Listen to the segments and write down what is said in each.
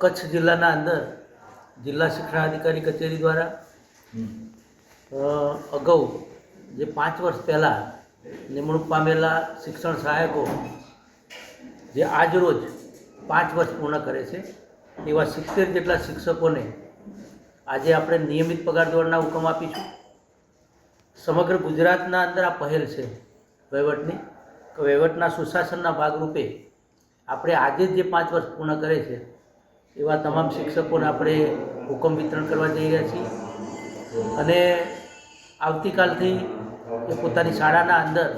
કચ્છ જિલ્લાના અંદર જિલ્લા શિક્ષણાધિકારી કચેરી દ્વારા અગાઉ જે 5 વર્ષ પહેલાં નિમણૂક પામેલા શિક્ષણ સહાયકો જે આજ રોજ 5 વર્ષ પૂર્ણ કરે છે એવા 70 જેટલા શિક્ષકોને આજે આપણે નિયમિત પગાર ધોરણના હુકમ આપીશું. સમગ્ર ગુજરાતના અંદર આ પહેલ છે વહીવટની, કે વહીવટના સુશાસનના ભાગરૂપે આપણે આજે જે 5 વર્ષ પૂર્ણ કરે છે એવા તમામ શિક્ષકોને આપણે હુકમ વિતરણ કરવા જઈ રહ્યા છીએ. અને આવતીકાલથી એ પોતાની શાળાના અંદર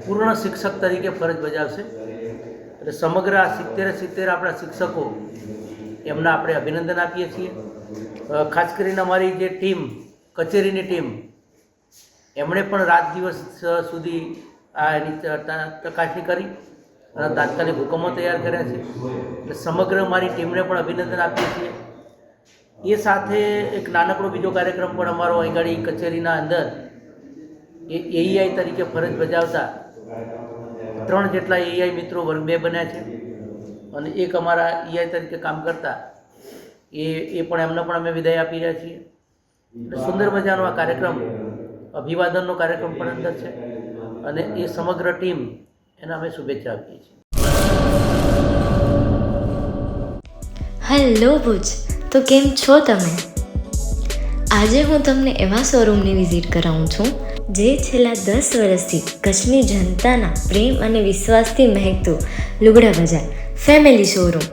પૂર્ણ શિક્ષક તરીકે ફરજ બજાવશે. એટલે સમગ્ર આ 70 આપણા શિક્ષકો એમના આપણે અભિનંદન આપીએ છીએ. ખાસ કરીને અમારી જે ટીમ, કચેરીની ટીમ, એમણે પણ રાત દિવસ સુધી આ એની ચકાસણી કરી અને તાત્કાલિક હુકમો તૈયાર કર્યા છે. એટલે સમગ્ર અમારી ટીમને પણ અભિનંદન આપીએ છીએ. એ સાથે એક નાનકડો બીજો કાર્યક્રમ પણ અમારો અહીં કચેરીના અંદર એ એઈઆઈ તરીકે ફરજ બજાવતા 3 જેટલા એઈઆઈ મિત્રો વર્ગ 2 બન્યા છે અને એક અમારા એઆઈ તરીકે કામ કરતા એ પણ એમને પણ અમે વિદાય આપી રહ્યા છીએ. એટલે સુંદર મજાનો આ કાર્યક્રમ, અભિવાદનનો કાર્યક્રમ પણ અંદર છે અને એ સમગ્ર ટીમ એને અમે શુભેચ્છા આપીએ છીએ. હેલો ભુજ, તો કેમ છો તમે? આજે હું તમને એવા શોરૂમની વિઝિટ કરાવું છું જે છેલ્લા 10 વર્ષથી કચ્છની જનતાના પ્રેમ અને વિશ્વાસથી મહેકતું લુગડા બજાર ફેમિલી શોરૂમ.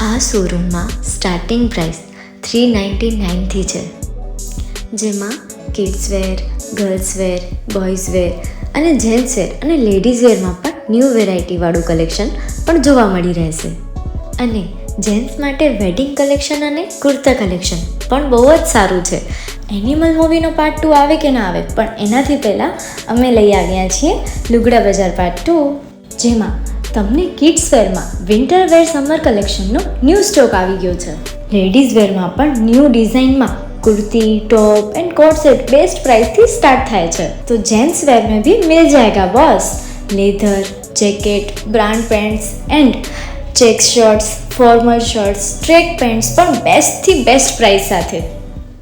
આ શોરૂમમાં સ્ટાર્ટિંગ પ્રાઇસ 399થી છે, જેમાં kids wear, girls wear, boys wear અને જેન્ટ્સ વેર અને લેડીઝ વેરમાં પણ ન્યૂ વેરાયટીવાળું કલેક્શન પણ જોવા મળી રહેશે. અને જેન્ટ્સ માટે વેડિંગ કલેક્શન અને કુર્તા કલેક્શન પણ બહુ જ સારું છે. એનિમલ મૂવીનો પાર્ટ 2 આવે કે ના આવે, પણ એનાથી પહેલાં અમે લઈ આવ્યા છીએ લુગડા બજાર પાર્ટ 2, જેમાં તમને કિડ્સ વેરમાં વિન્ટર વેર સમર કલેક્શનનો ન્યૂ સ્ટોક આવી ગયો છે. લેડીઝ વેરમાં પણ ન્યૂ ડિઝાઇનમાં kurti, top and coat set best price थी स्टार्ट थाय छे. तो जेंट्स वेर में भी मिल जाएगा boss. Leather, jacket, brand pants and check shirts, formal shirts, track pants पर बेस्ट थी बेस्ट प्राइस साथे.